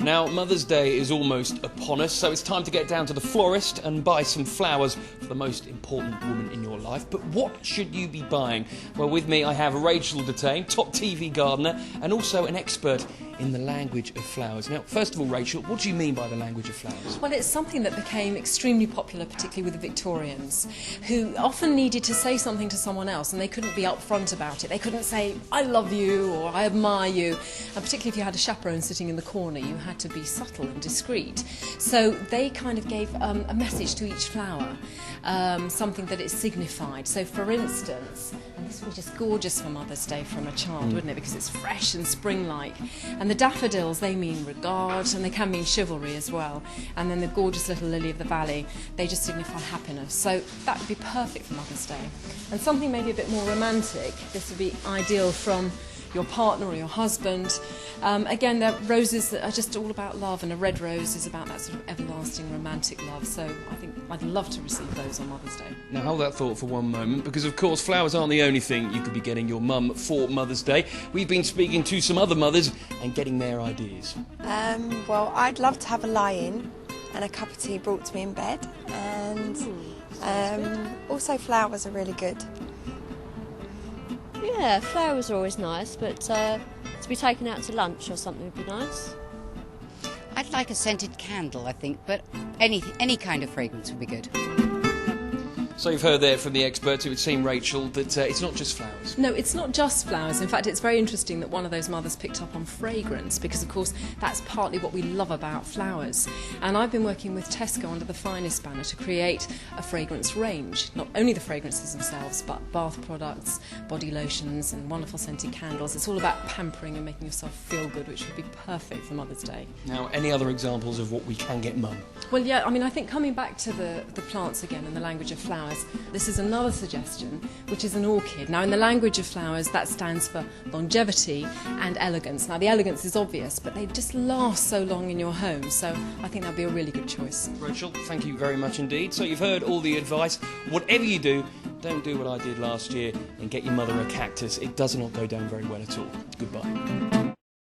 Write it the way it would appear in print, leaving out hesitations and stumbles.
Now, Mother's Day is almost upon us, so it's time to get down to the florist and buy some flowers for the most important woman in your life. But what should you be buying? Well, with me I have Rachel Thame, top TV gardener, and also an expert in the language of flowers. Now, first of all, Rachel, what do you mean by the language of flowers? Well, it's something that became extremely popular, particularly with the Victorians, who often needed to say something to someone else and they couldn't be upfront about it. They couldn't say, I love you or I admire you. And particularly if you had a chaperone sitting in the corner, you had to be subtle and discreet. So they kind of gave a message to each flower, something that it signified. So, for instance, and this would be just gorgeous for Mother's Day from a child, wouldn't it? Because it's fresh and spring-like. And the daffodils, they mean regard, and they can mean chivalry as well. And then the gorgeous little lily of the valley, they just signify happiness. So that would be perfect for Mother's Day. And something maybe a bit more romantic, this would be ideal from your partner or your husband. Again, they're roses that are just all about love, and a red rose is about that sort of everlasting romantic love. So I think I'd love to receive those on Mother's Day. Now, hold that thought for one moment, because of course flowers aren't the only thing you could be getting your mum for Mother's Day. We've been speaking to some other mothers and getting their ideas. Well, I'd love to have a lie-in and a cup of tea brought to me in bed, and also flowers are really good. Yeah, flowers are always nice, but to be taken out to lunch or something would be nice. I'd like a scented candle, I think, but any kind of fragrance would be good. So you've heard there from the experts, it would seem, Rachel, that it's not just flowers. No, it's not just flowers. In fact, it's very interesting that one of those mothers picked up on fragrance, because, of course, that's partly what we love about flowers. And I've been working with Tesco under the Finest banner to create a fragrance range. Not only the fragrances themselves, but bath products, body lotions and wonderful scented candles. It's all about pampering and making yourself feel good, which would be perfect for Mother's Day. Now, any other examples of what we can get mum? Well, yeah, I mean, I think coming back to the plants again and the language of flowers, this is another suggestion, which is an orchid. Now, in the language of flowers, that stands for longevity and elegance. Now, the elegance is obvious, but they just last so long in your home, so I think that'd be a really good choice. Rachel, thank you very much indeed. So you've heard all the advice. Whatever you do, don't do what I did last year and get your mother a cactus. It does not go down very well at all. Goodbye.